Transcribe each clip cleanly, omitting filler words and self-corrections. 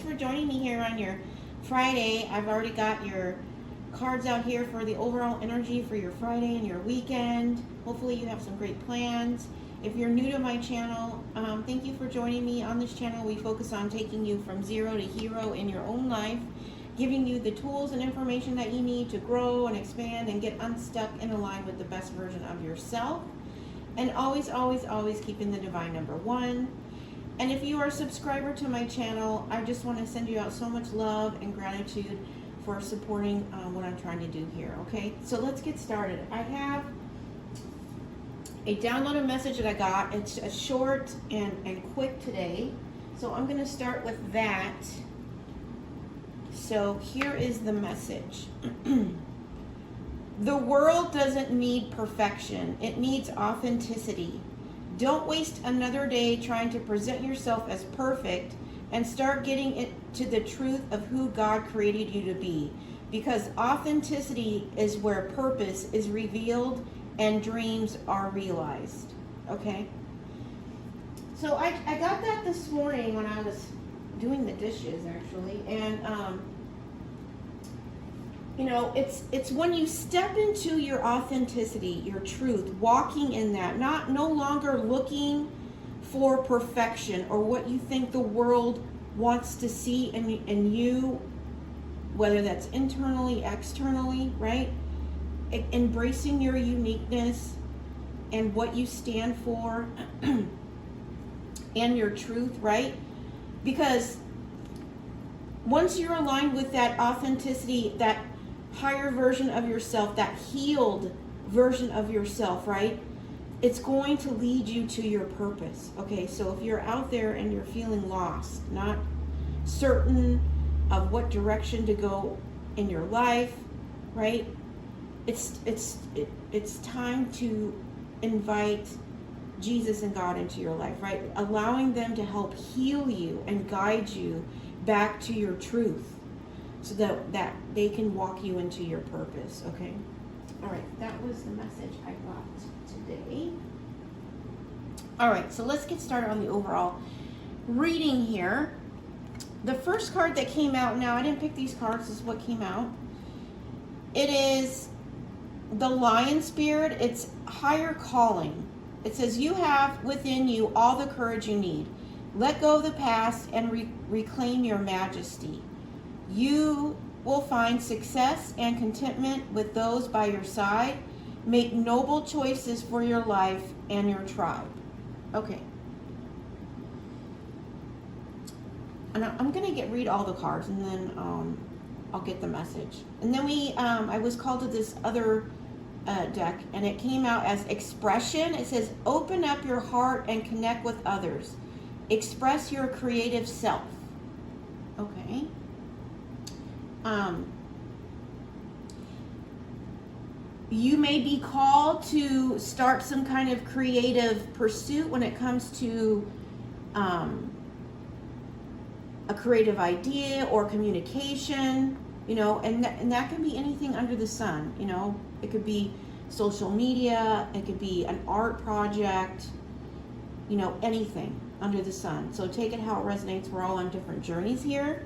for joining me here on your Friday. I've already got your cards out here for the overall energy for your Friday and your weekend. Hopefully you have some great plans. If you're new to my channel, thank you for joining me. On this channel, we focus on taking you from zero to hero in your own life, giving you the tools and information that you need to grow and expand and get unstuck and aligned with the best version of yourself. And always, always, always keeping the divine number one. And if you are a subscriber to my channel, I just want to send you out so much love and gratitude for supporting what I'm trying to do here, okay? So let's get started. I have a downloaded message that I got. It's a short and quick today. So I'm going to start with that. So here is the message. The world doesn't need perfection. It needs authenticity. Don't waste another day trying to present yourself as perfect and start getting it to the truth of who God created you to be. Because authenticity is where purpose is revealed and dreams are realized. Okay? So I got that this morning when I was doing the dishes, actually. And, you know, it's when you step into your authenticity, your truth, walking in that, no longer looking for perfection or what you think the world wants to see in you, whether that's internally, externally, right? Embracing your uniqueness and what you stand for and your truth, right? Because once you're aligned with that authenticity, that higher version of yourself, that healed version of yourself, right? It's going to lead you to your purpose. Okay, so if you're out there and you're feeling lost, not certain of what direction to go in your life, right? It's time to invite Jesus and God into your life, right? Allowing them to help heal you and guide you back to your truth so that they can walk you into your purpose, okay? All right, that was the message I got today. All right, so let's get started on the overall reading here. The first card that came out, now I didn't pick these cards, this is what came out. It is the Lion Spirit. It's higher calling. It says, you have within you all the courage you need. Let go of the past and reclaim your majesty. You will find success and contentment with those by your side. Make noble choices for your life and your tribe. Okay. And I'm going to read all the cards, and then I'll get the message. And then I was called to this other deck, and it came out as expression. It says, open up your heart and connect with others. Express your creative self. Okay. You may be called to start some kind of creative pursuit when it comes to a creative idea or communication, you know, and that can be anything under the sun, you know. It could be social media, it could be an art project, you know, anything under the sun. So take it how it resonates. We're all on different journeys here.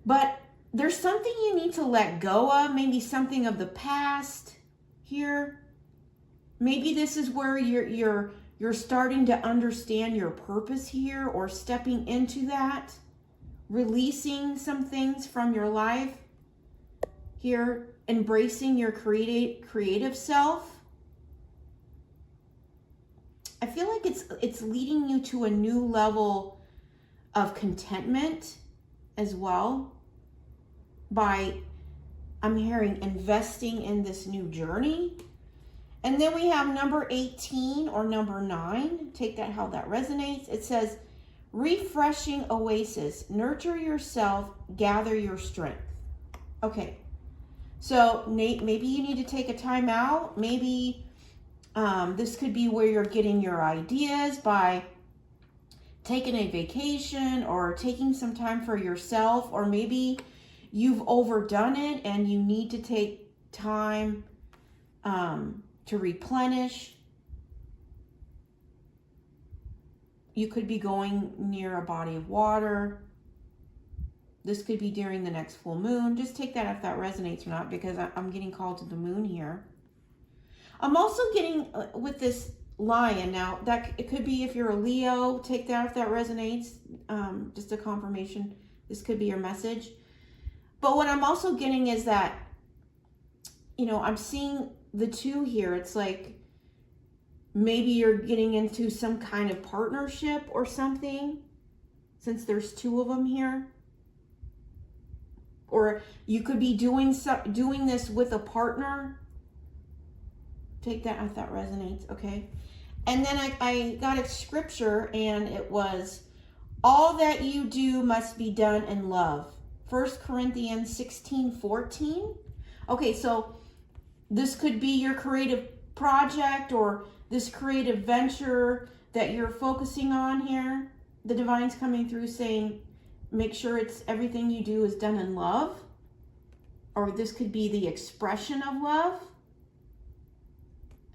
But there's something you need to let go of, maybe something of the past here. Maybe this is where you're starting to understand your purpose here, or stepping into that, releasing some things from your life here, embracing your creative self. I feel like it's leading you to a new level of contentment as well, by, I'm hearing, investing in this new journey. And then we have number 18 or number 9. Take that how that resonates. It says, refreshing oasis. Nurture yourself, gather your strength. Okay, so maybe you need to take a time out. Maybe this could be where you're getting your ideas by taking a vacation or taking some time for yourself, or maybe you've overdone it and you need to take time to replenish. You could be going near a body of water. This could be during the next full moon. Just take that if that resonates or not, because I'm getting called to the moon here. I'm also getting with this lion. Now, that it could be if you're a Leo. Take that if that resonates. Just a confirmation. This could be your message. But what I'm also getting is that, you know, I'm seeing the two here. It's like maybe you're getting into some kind of partnership or something, since there's two of them here. Or you could be doing this with a partner. Take that if that resonates, okay? And then I got a scripture, and it was, all that you do must be done in love. 1 Corinthians 16:14. Okay, so this could be your creative project or this creative venture that you're focusing on here. The divine's coming through saying, make sure it's everything you do is done in love. Or this could be the expression of love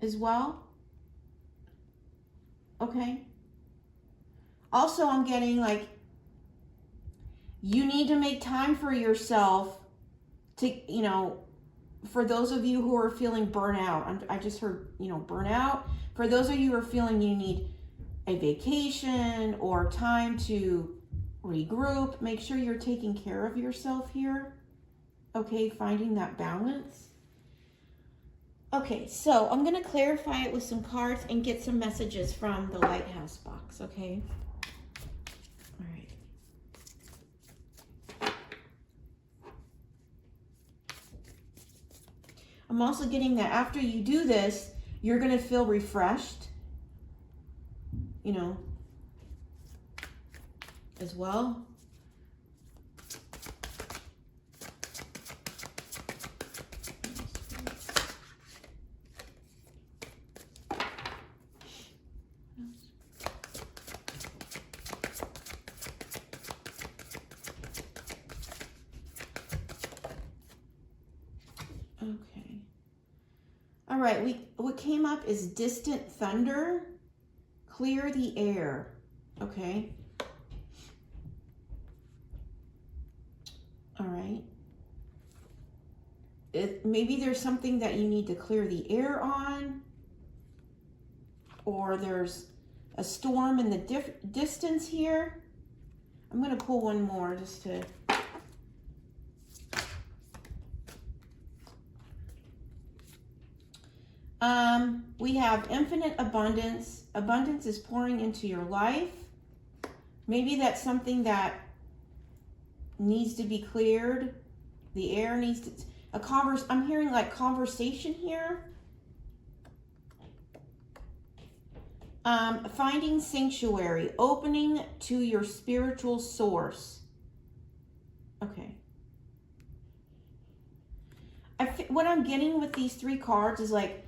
as well. Okay. Also, I'm getting like, you need to make time for yourself to, you know, for those of you who are feeling burnout. I just heard, you know, burnout. For those of you who are feeling you need a vacation or time to regroup, make sure you're taking care of yourself here. Okay, finding that balance. Okay, so I'm going to clarify it with some cards and get some messages from the Lighthouse box, okay? All right. I'm also getting that after you do this, you're going to feel refreshed, you know, as well. Okay. All right, what came up is distant thunder. Clear the air. Okay. All right. Maybe there's something that you need to clear the air on, or there's a storm in the distance here. I'm going to pull one more just to... We have infinite abundance. Abundance is pouring into your life. Maybe that's something that needs to be cleared. The air needs to... I'm hearing like conversation here. Finding sanctuary. Opening to your spiritual source. Okay. What I'm getting with these three cards is like,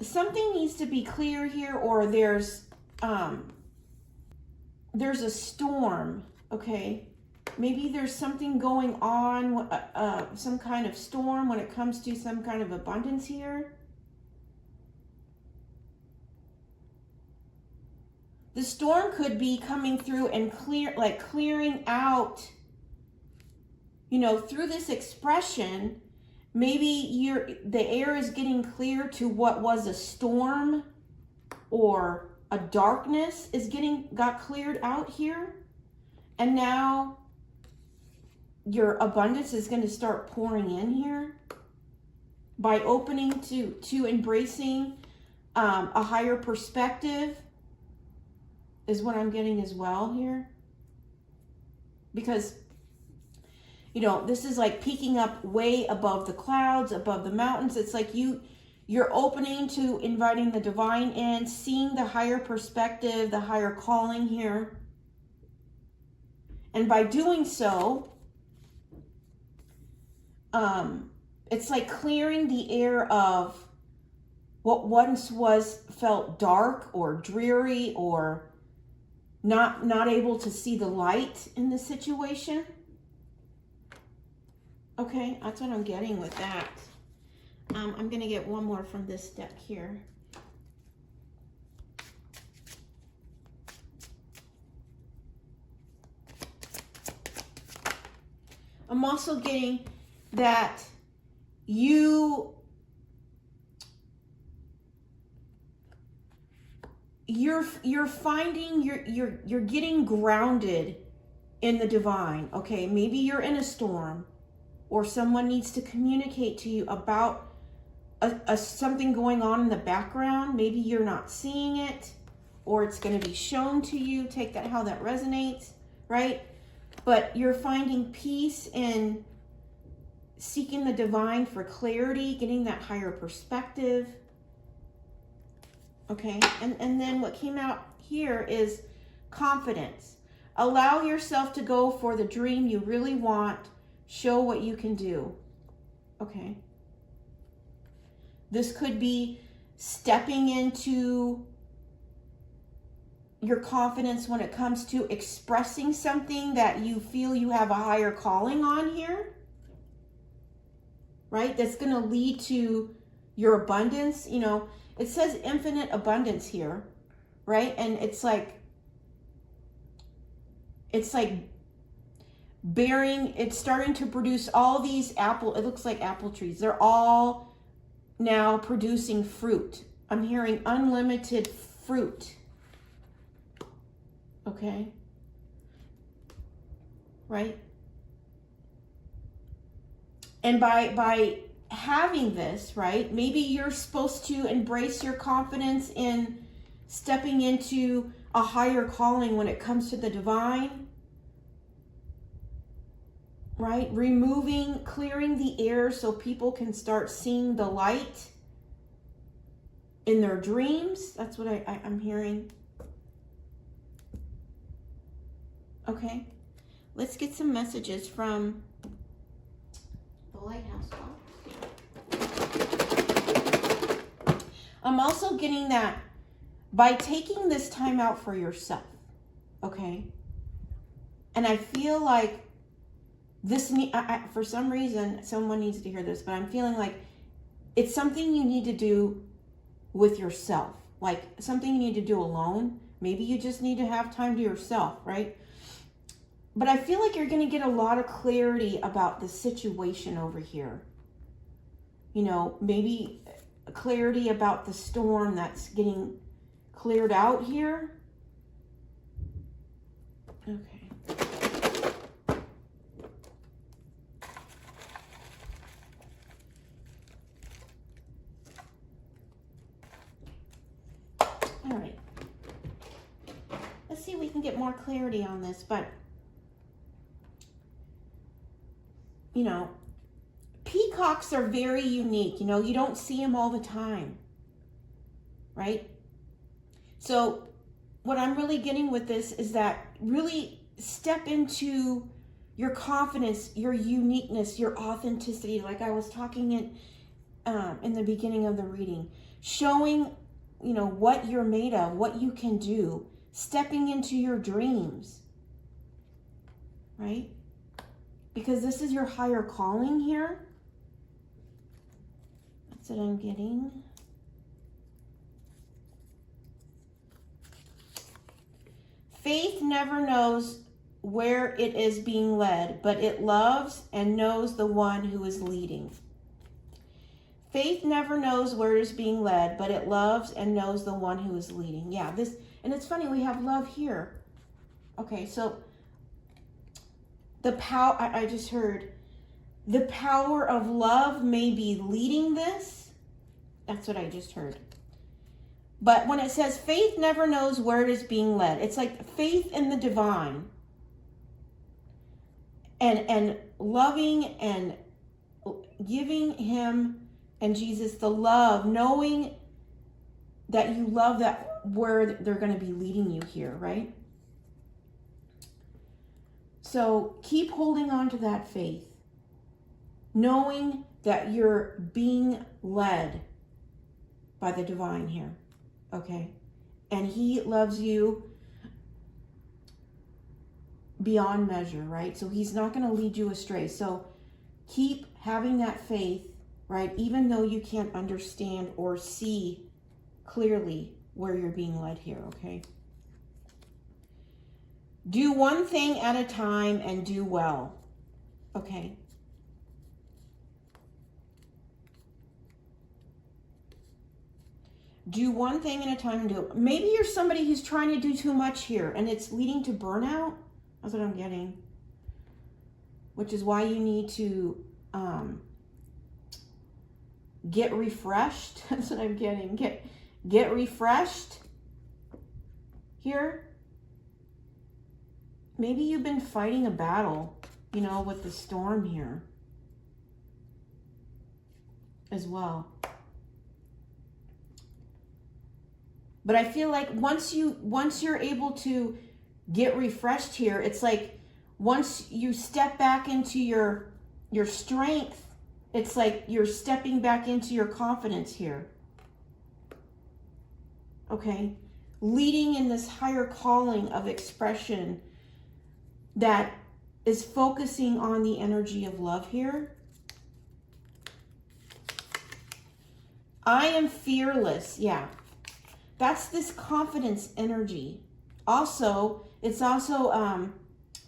something needs to be clear here, or there's a storm, okay? Maybe there's something going on, some kind of storm when it comes to some kind of abundance here. The storm could be coming through and clearing out, you know, through this expression. Maybe the air is getting clear to what was a storm or a darkness got cleared out here. And now your abundance is going to start pouring in here by opening to embracing a higher perspective is what I'm getting as well here. Because, you know, this is like peeking up way above the clouds, above the mountains. It's like you're opening to inviting the divine in, seeing the higher perspective, the higher calling here. And by doing so, it's like clearing the air of what once felt dark or dreary or not able to see the light in the situation. Okay, that's what I'm getting with that. I'm going to get one more from this deck here. I'm also getting that you're finding you're getting grounded in the divine. Okay, maybe you're in a storm, or someone needs to communicate to you about something going on in the background. Maybe you're not seeing it, or it's going to be shown to you. Take that how that resonates, right? But you're finding peace in seeking the divine for clarity, getting that higher perspective. Okay, and then what came out here is confidence. Allow yourself to go for the dream you really want. Show what you can do. Okay. This could be stepping into your confidence when it comes to expressing something that you feel you have a higher calling on here, right? That's going to lead to your abundance. You know, it says infinite abundance here, right? And it's like bearing, it's starting to produce all these it looks like apple trees. They're all now producing fruit. I'm hearing unlimited fruit. Okay. Right? And by having this, right, maybe you're supposed to embrace your confidence in stepping into a higher calling when it comes to the divine, right? Clearing the air so people can start seeing the light in their dreams. That's what I'm hearing. Okay, let's get some messages from the Lighthouse box. I'm also getting that by taking this time out for yourself, okay? And I feel like this, for some reason, someone needs to hear this, but I'm feeling like it's something you need to do with yourself, like something you need to do alone. Maybe you just need to have time to yourself, right? But I feel like you're going to get a lot of clarity about the situation over here. You know, maybe clarity about the storm that's getting cleared out here. Okay. All right. Let's see if we can get more clarity on this, but you know, peacocks are very unique. You know, you don't see them all the time, right? So what I'm really getting with this is that really step into your confidence, your uniqueness, your authenticity, like I was talking in the beginning of the reading, showing, you know, what you're made of, what you can do, stepping into your dreams, right? Because this is your higher calling here. That's what I'm getting. Faith never knows where it is being led, but it loves and knows the one who is leading. Faith never knows where it is being led, but it loves and knows the one who is leading. Yeah, this, and it's funny, we have love here. Okay, so the power, I just heard, the power of love may be leading this. That's what I just heard. But when it says faith never knows where it is being led, it's like faith in the divine. And loving and giving him and Jesus the love, knowing that you love that where they're going to be leading you here, right? So keep holding on to that faith, knowing that you're being led by the divine here, okay? And he loves you beyond measure, right? So he's not going to lead you astray. So keep having that faith right? Even though you can't understand or see clearly where you're being led here, okay? Do one thing at a time and do well, okay? Do one thing at a time and do it. Maybe you're somebody who's trying to do too much here and it's leading to burnout. That's what I'm getting. Which is why you need to get refreshed. That's what I'm getting. Get refreshed here. Maybe you've been fighting a battle, you know, with the storm here as well. But I feel like once you're able to get refreshed here, it's like once you step back into your strength, it's like you're stepping back into your confidence here. Okay? Leading in this higher calling of expression that is focusing on the energy of love here. I am fearless. Yeah. That's this confidence energy. Also, it's also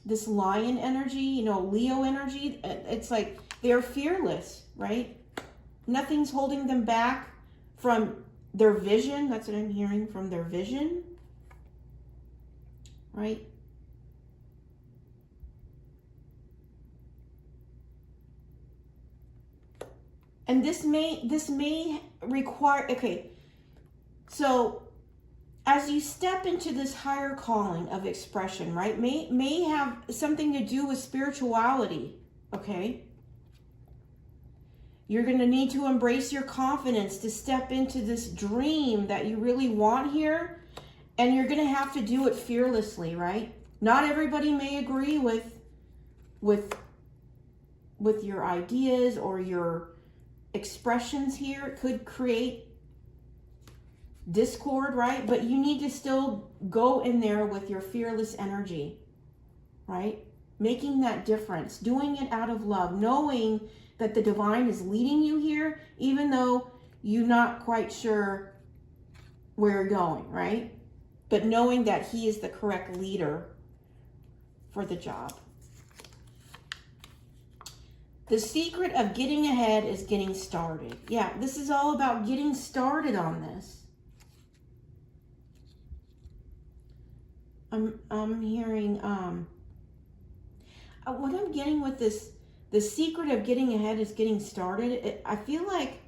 this lion energy, you know, Leo energy. It's like they're fearless, right? Nothing's holding them back from their vision. That's what I'm hearing, from their vision, right? And this may require, okay, so as you step into this higher calling of expression, right, may have something to do with spirituality, okay? You're going to need to embrace your confidence to step into this dream that you really want here, and you're going to have to do it fearlessly, right? Not everybody may agree with your ideas or your expressions here. It could create discord, right? But you need to still go in there with your fearless energy, right? Making that difference, doing it out of love, knowing that the divine is leading you here, even though you're not quite sure where you're going, right? But knowing that he is the correct leader for the job. The secret of getting ahead is getting started. Yeah, this is all about getting started on this. I'm hearing, what I'm getting with this, the secret of getting ahead is getting started. I feel like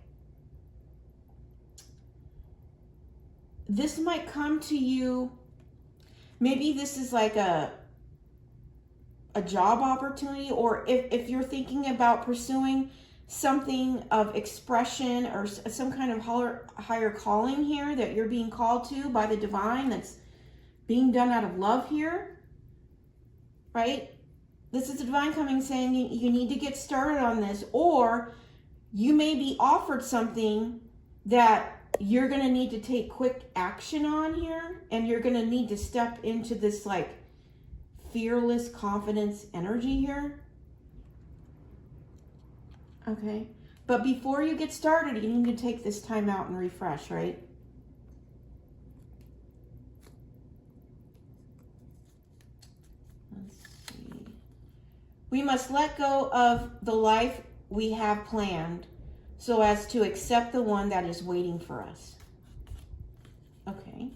this might come to you, maybe this is like a job opportunity, or if you're thinking about pursuing something of expression or some kind of higher calling here that you're being called to by the divine, that's being done out of love here, right? This is the divine coming saying you need to get started on this, or you may be offered something that you're going to need to take quick action on here, and you're going to need to step into this like fearless confidence energy here. Okay. But before you get started, you need to take this time out and refresh, right? Let's see. We must let go of the life we have planned so as to accept the one that is waiting for us. Okay.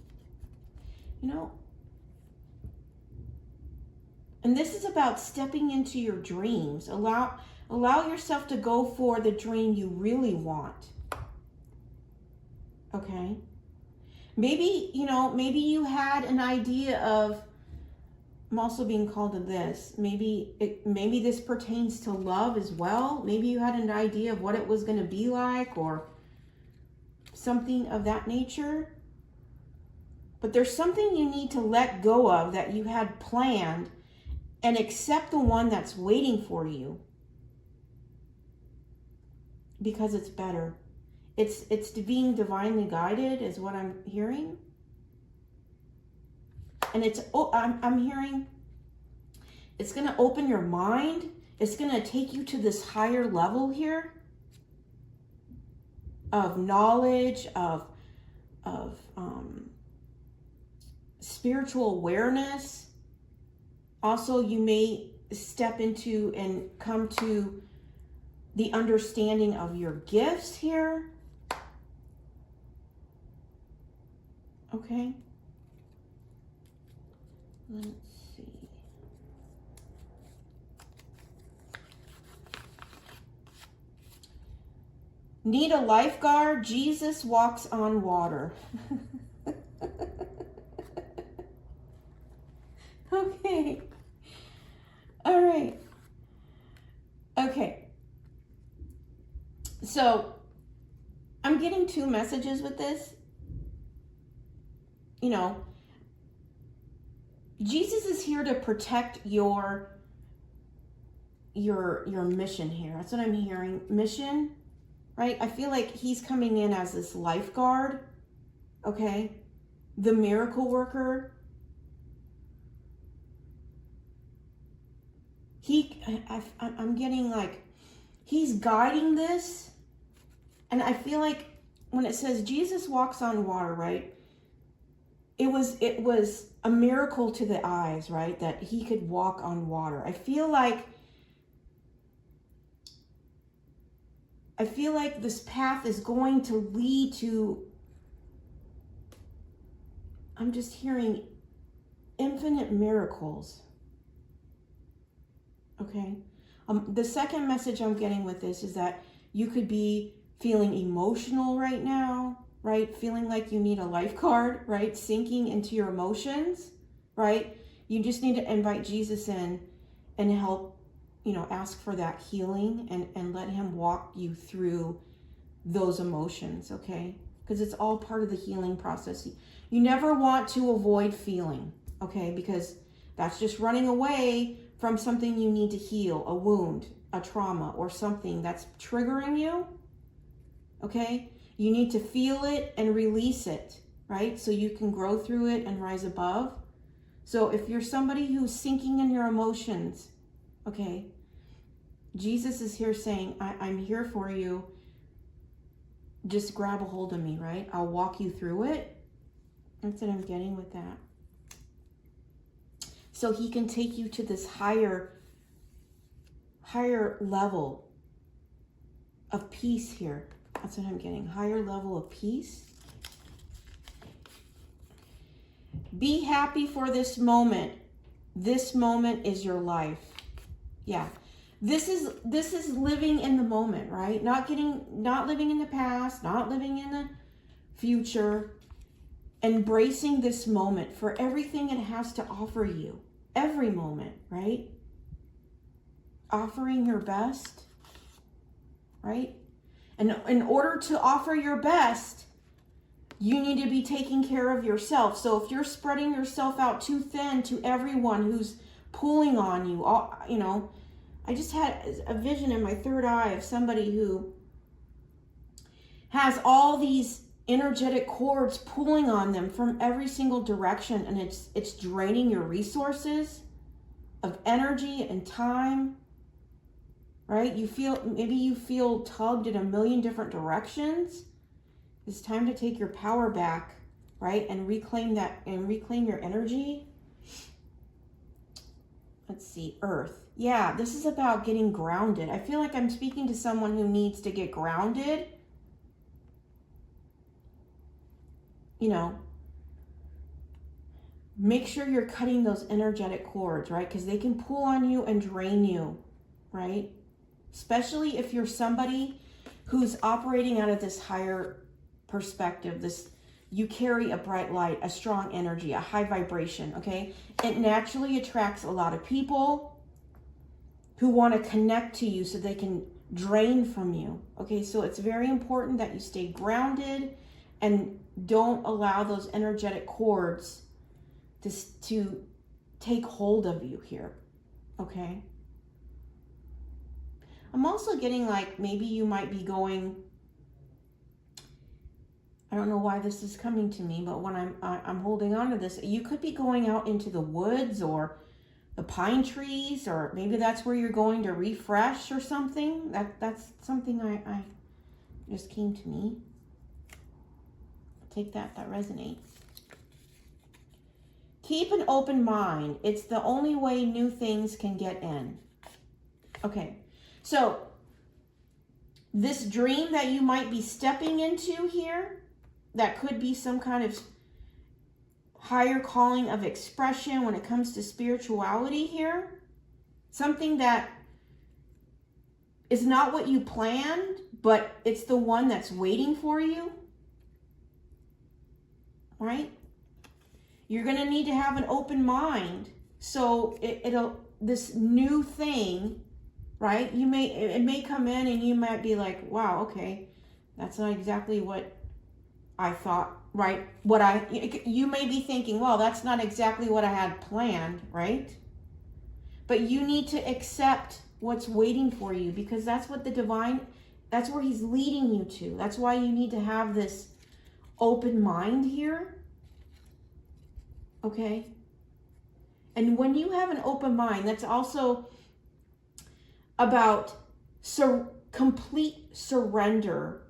You know, and this is about stepping into your dreams. Allow yourself to go for the dream you really want. Okay? Maybe, you know, maybe you had an idea of, I'm also being called to this. Maybe this pertains to love as well. Maybe you had an idea of what it was going to be like or something of that nature. But there's something you need to let go of that you had planned and accept the one that's waiting for you, because it's better. It's being divinely guided is what I'm hearing. And I'm hearing it's going to open your mind. It's going to take you to this higher level here. of knowledge, of spiritual awareness. Also, you may step into and come to the understanding of your gifts here. Okay. Let's see. Need a lifeguard? Jesus walks on water. Okay. All right. Okay. So I'm getting two messages with this. You know, Jesus is here to protect your mission here. That's what I'm hearing. Mission, right? I feel like he's coming in as this lifeguard, okay? The miracle worker. I'm getting like, he's guiding this. And I feel like when it says Jesus walks on water, right? It was a miracle to the eyes, right? That he could walk on water. I feel like this path is going to lead to, I'm just hearing infinite miracles. Okay. The second message I'm getting with this is that you could be feeling emotional right now, right? Feeling like you need a lifeguard, right? Sinking into your emotions, right? You just need to invite Jesus in and help, ask for that healing and let him walk you through those emotions, okay? Because it's all part of the healing process. You never want to avoid feeling, okay? Because that's just running away from something you need to heal, a wound, a trauma, or something that's triggering you, okay? You need to feel it and release it, right? So you can grow through it and rise above. So if you're somebody who's sinking in your emotions, okay, Jesus is here saying, I'm here for you. Just grab a hold of me, right? I'll walk you through it. That's what I'm getting with that. So he can take you to this higher level of peace here. That's what I'm getting. Higher level of peace. Be happy for this moment. This moment is your life. Yeah. This is living in the moment, right? Not living in the past, not living in the future. Embracing this moment for everything it has to offer you. Every moment, right? Offering your best, right? And in order to offer your best, you need to be taking care of yourself. So if you're spreading yourself out too thin to everyone who's pulling on you, I just had a vision in my third eye of somebody who has all these energetic cords pulling on them from every single direction, and it's draining your resources of energy and time, right? Maybe you feel tugged in a million different directions. It's time to take your power back, right? And reclaim your energy. Let's see, Earth. Yeah, this is about getting grounded. I feel like I'm speaking to someone who needs to get grounded. Make sure you're cutting those energetic cords, right? Because they can pull on you and drain you, right? Especially if you're somebody who's operating out of this higher perspective. You carry a bright light, a strong energy, a high vibration, okay? It naturally attracts a lot of people who want to connect to you so they can drain from you, okay? So it's very important that you stay grounded and don't allow those energetic cords to take hold of you here, okay? I'm also getting like maybe you might be going, I don't know why this is coming to me, but when I'm holding on to this, you could be going out into the woods or the pine trees, or maybe that's where you're going to refresh or something. That's something just came to me. Take that resonates. Keep an open mind. It's the only way new things can get in. Okay, so this dream that you might be stepping into here, that could be some kind of higher calling of expression when it comes to spirituality here. Something that is not what you planned, but it's the one that's waiting for you. Right? You're going to need to have an open mind. So this new thing, right? It may come in and you might be like, wow, okay, that's not exactly what I thought, right? You may be thinking, well, that's not exactly what I had planned, right? But you need to accept what's waiting for you, because that's what the divine, that's where he's leading you to. That's why you need to have this open mind here. Okay? And when you have an open mind, that's also about complete surrender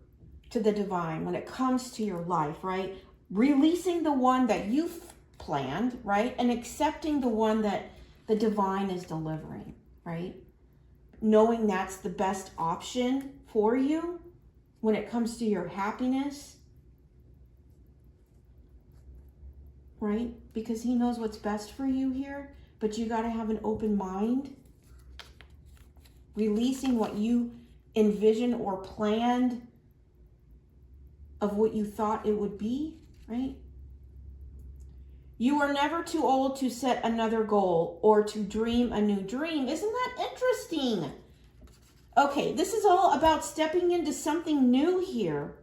to the divine when it comes to your life, right? Releasing the one that you've planned, right? And accepting the one that the divine is delivering, right? Knowing that's the best option for you when it comes to your happiness, right? Because he knows what's best for you here, but you got to have an open mind. Releasing what you envisioned or planned of what you thought it would be, right? You are never too old to set another goal or to dream a new dream. Isn't that interesting? Okay, this is all about stepping into something new here.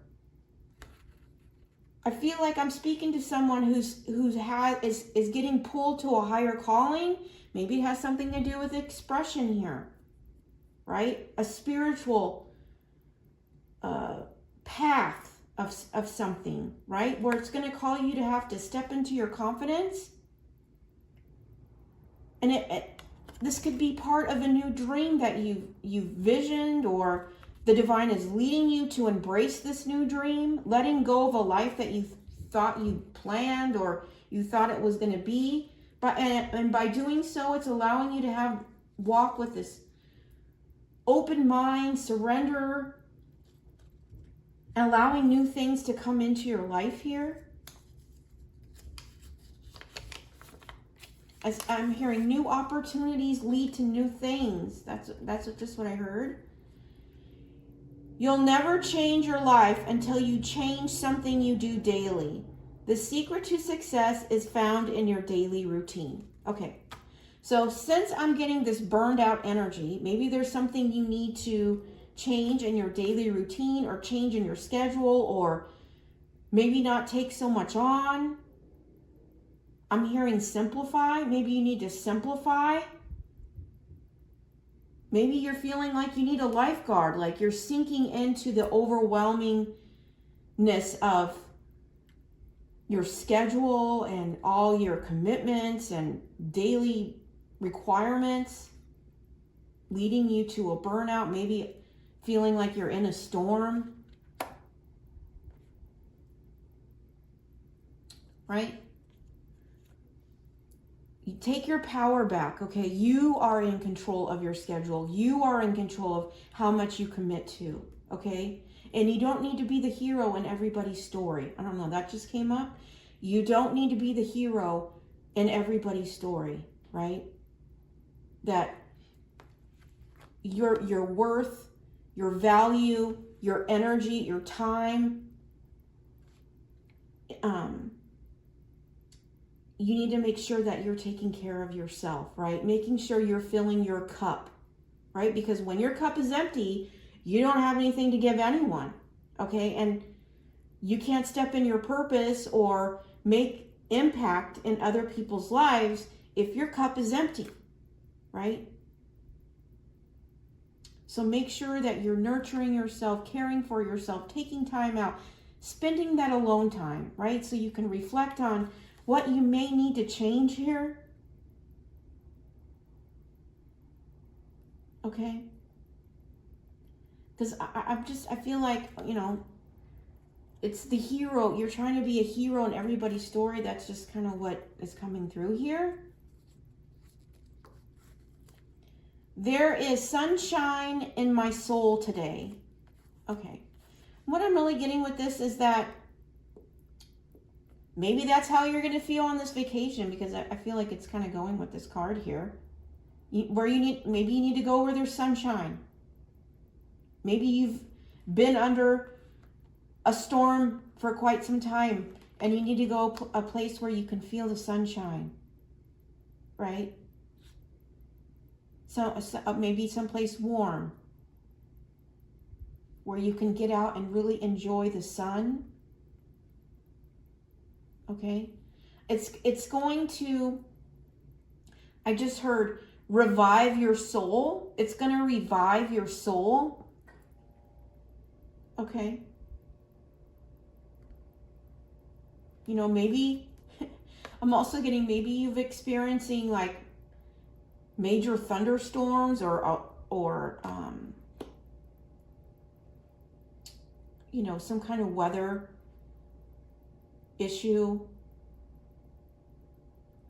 I feel like I'm speaking to someone is getting pulled to a higher calling. Maybe it has something to do with expression here, right? A spiritual path of something, right? Where it's going to call you to have to step into your confidence. And this could be part of a new dream that you've visioned, or the divine is leading you to embrace this new dream, letting go of a life that you thought you planned or you thought it was going to be. And by doing so, it's allowing you to walk with this open mind, surrender, and allowing new things to come into your life here. As I'm hearing, new opportunities lead to new things. That's just what I heard. You'll never change your life until you change something you do daily. The secret to success is found in your daily routine. Okay, so since I'm getting this burned out energy, maybe there's something you need to change in your daily routine, or change in your schedule, or maybe not take so much on. I'm hearing simplify. Maybe you need to simplify. Maybe you're feeling like you need a lifeguard, like you're sinking into the overwhelmingness of your schedule and all your commitments and daily requirements, leading you to a burnout, maybe feeling like you're in a storm, right? You take your power back, okay? You are in control of your schedule. You are in control of how much you commit to, okay? And you don't need to be the hero in everybody's story. I don't know, that just came up. You don't need to be the hero in everybody's story, right? That your worth, your value, your energy, your time, you need to make sure that you're taking care of yourself, right? Making sure you're filling your cup, right? Because when your cup is empty, you don't have anything to give anyone, okay? And you can't step in your purpose or make impact in other people's lives if your cup is empty, right? So make sure that you're nurturing yourself, caring for yourself, taking time out, spending that alone time, right? So you can reflect on what you may need to change here. Okay? Because I feel like, it's the hero. You're trying to be a hero in everybody's story. That's just kind of what is coming through here. There is sunshine in my soul today. Okay. What I'm really getting with this is that maybe that's how you're going to feel on this vacation, because I feel like it's kind of going with this card here. Maybe you need to go where there's sunshine. Maybe you've been under a storm for quite some time and you need to go a place where you can feel the sunshine, right? So maybe someplace warm where you can get out and really enjoy the sun. Okay? It's going to, I just heard, revive your soul. It's going to revive your soul. Okay? Maybe, I'm also getting, maybe you've experiencing like major thunderstorms or some kind of weather issue,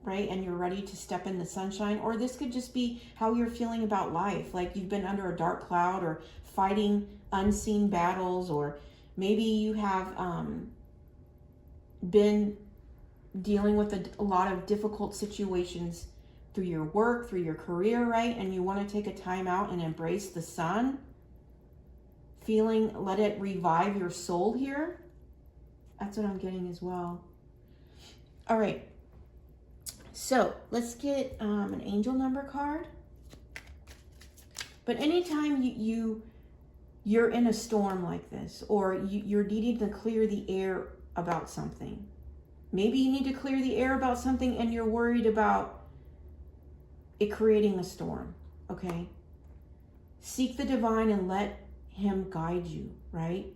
right? And you're ready to step in the sunshine. Or this could just be how you're feeling about life. Like you've been under a dark cloud or fighting unseen battles, or maybe you have been dealing with a lot of difficult situations through your work, through your career, right? And you want to take a time out and embrace the sun. Let it revive your soul here. That's what I'm getting as well. All right. So let's get an angel number card. But anytime you're in a storm like this, or you're needing to clear the air about something. Maybe you need to clear the air about something and you're worried about it creating a storm, okay? Seek the divine and let him guide you, right?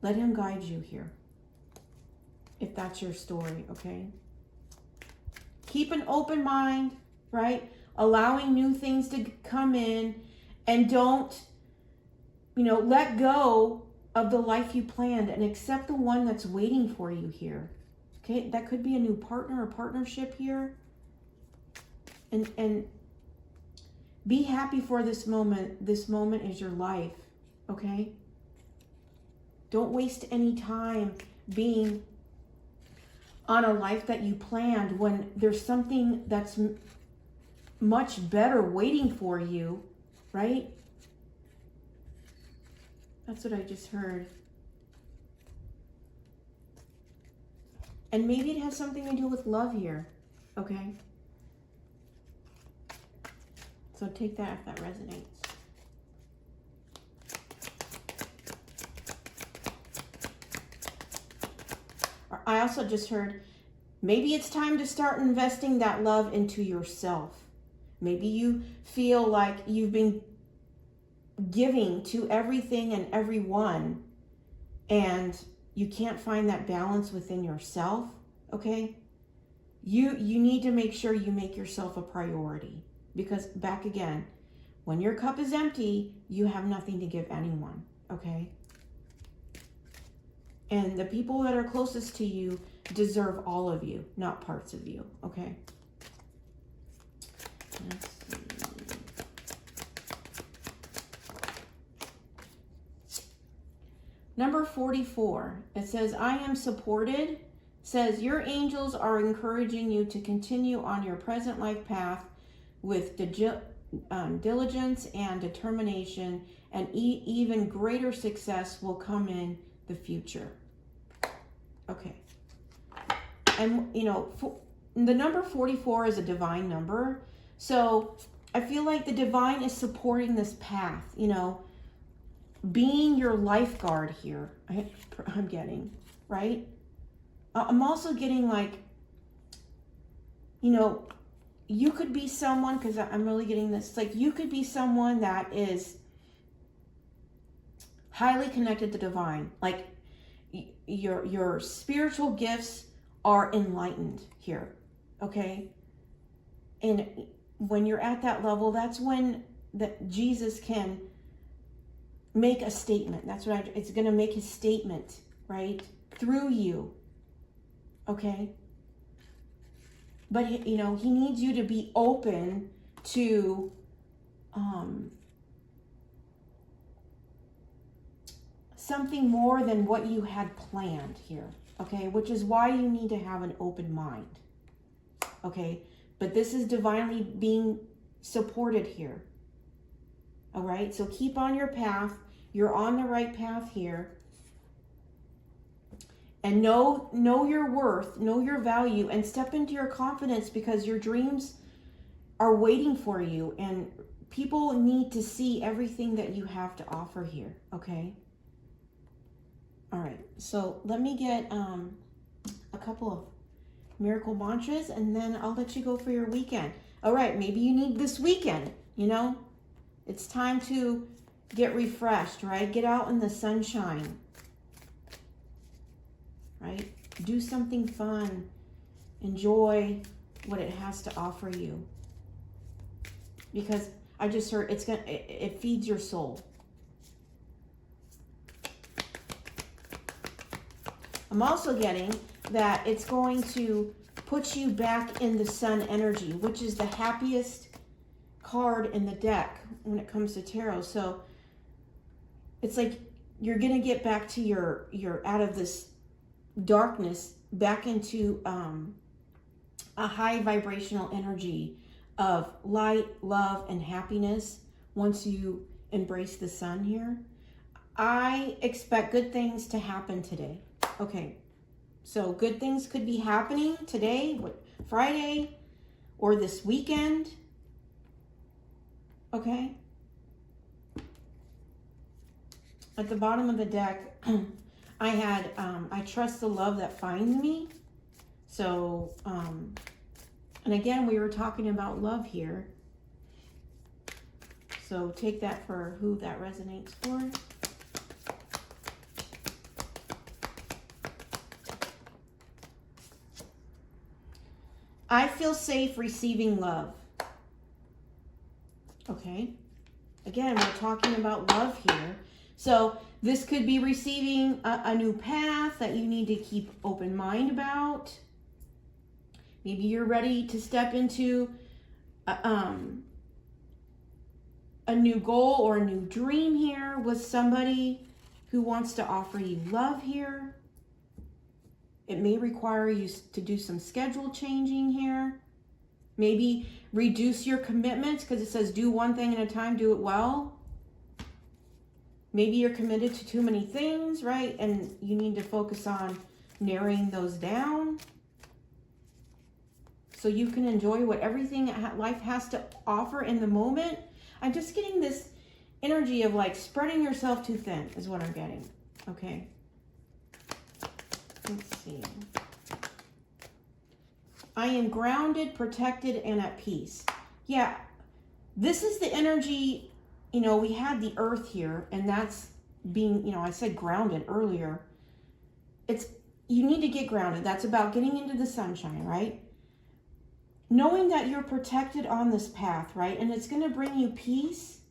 Let him guide you here, if that's your story, okay? Keep an open mind, right? Allowing new things to come in, and don't, let go of the life you planned and accept the one that's waiting for you here. Okay, that could be a new partner or partnership here. And be happy for this moment. This moment is your life, okay? Don't waste any time being on a life that you planned when there's something that's much better waiting for you, right? That's what I just heard. And maybe it has something to do with love here, okay? So take that if that resonates. I also just heard, maybe it's time to start investing that love into yourself. Maybe you feel like you've been giving to everything and everyone, and you can't find that balance within yourself, okay? You need to make sure you make yourself a priority, because back again, when your cup is empty, you have nothing to give anyone, okay? And the people that are closest to you deserve all of you, not parts of you, okay? Let's see. Number 44, it says, I am supported. It says, your angels are encouraging you to continue on your present life path with diligence and determination, and even greater success will come in the future. Okay. And, the number 44 is a divine number. So I feel like the divine is supporting this path, being your lifeguard here. I'm getting, right? I'm also getting like, you could be someone, because I'm really getting this, like you could be someone that is highly connected to divine. Like your spiritual gifts are enlightened here, okay? And when you're at that level, that's when Jesus can make a statement. That's what it's going to make his statement, right? Through you. Okay? But, he needs you to be open to something more than what you had planned here. Okay? Which is why you need to have an open mind. Okay? But this is divinely being supported here. All right? So keep on your path. You're on the right path here. And know your worth, know your value, and step into your confidence, because your dreams are waiting for you, and people need to see everything that you have to offer here, okay? All right, so let me get a couple of miracle mantras, and then I'll let you go for your weekend. All right, maybe you need this weekend, It's time to get refreshed, right? Get out in the sunshine. Right? Do something fun. Enjoy what it has to offer you. Because I just heard it feeds your soul. I'm also getting that it's going to put you back in the sun energy, which is the happiest card in the deck when it comes to tarot. So it's like you're going to get back to your out of this darkness back into a high vibrational energy of light, love, and happiness once you embrace the sun here. I expect good things to happen today. Okay, so good things could be happening today, Friday, or this weekend. Okay. At the bottom of the deck, I had, I trust the love that finds me. So, and again, we were talking about love here. So take that for who that resonates for. I feel safe receiving love. Okay. Again, we're talking about love here. So this could be receiving a new path that you need to keep open mind about. Maybe you're ready to step into a new goal or a new dream here with somebody who wants to offer you love here. It may require you to do some schedule changing here. Maybe reduce your commitments, because it says do one thing at a time, do it well. Maybe you're committed to too many things, right? And you need to focus on narrowing those down so you can enjoy what everything life has to offer in the moment. I'm just getting this energy of like spreading yourself too thin is what I'm getting. Okay. Let's see. I am grounded, protected, and at peace. Yeah, this is the energy. We had the earth here, and that's being, I said grounded earlier. You need to get grounded. That's about getting into the sunshine, right? Knowing that you're protected on this path, right? And it's going to bring you peace.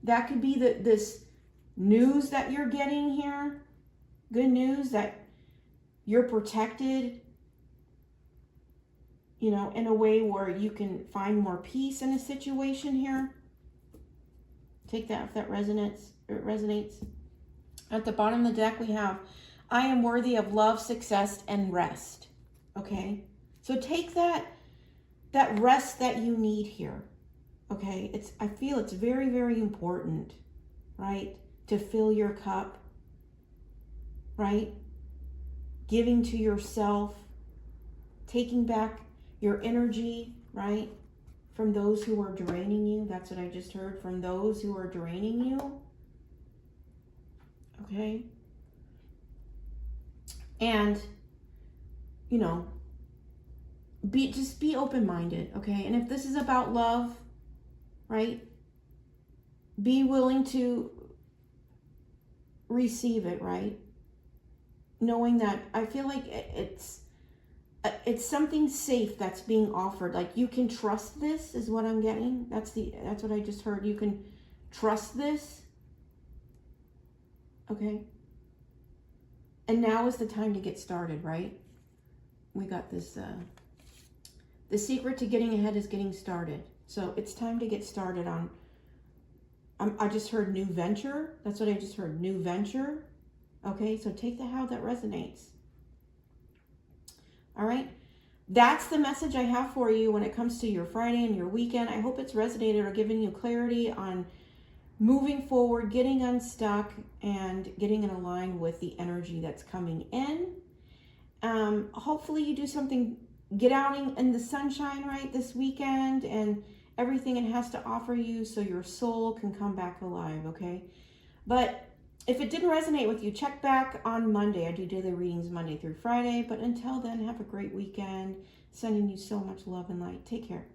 That could be this news that you're getting here. Good news that you're protected, in a way where you can find more peace in a situation here. Take that if that resonates. At the bottom of the deck, we have, I am worthy of love, success, and rest. Okay? So take that rest that you need here. Okay? I feel it's very, very important, right? To fill your cup, right? Giving to yourself, taking back your energy, right? From those who are draining you. That's what I just heard. From those who are draining you. Okay? And, just be open-minded, okay? And if this is about love, right? Be willing to receive it, right? Knowing that I feel like it's something safe that's being offered. Like you can trust this is what I'm getting. That's what I just heard. You can trust this. Okay? And now is the time to get started, right? We got this, the secret to getting ahead is getting started. So it's time to get started on, I just heard new venture. That's what I just heard, new venture. Okay, so take the how that resonates. All right, that's the message I have for you when it comes to your Friday and your weekend. I hope it's resonated or given you clarity on moving forward, getting unstuck, and getting in line with the energy that's coming in. Hopefully you do something, get out in the sunshine, right, this weekend, and everything it has to offer you so your soul can come back alive, okay? But if it didn't resonate with you, check back on Monday. I do daily readings Monday through Friday. But until then, have a great weekend. Sending you so much love and light. Take care.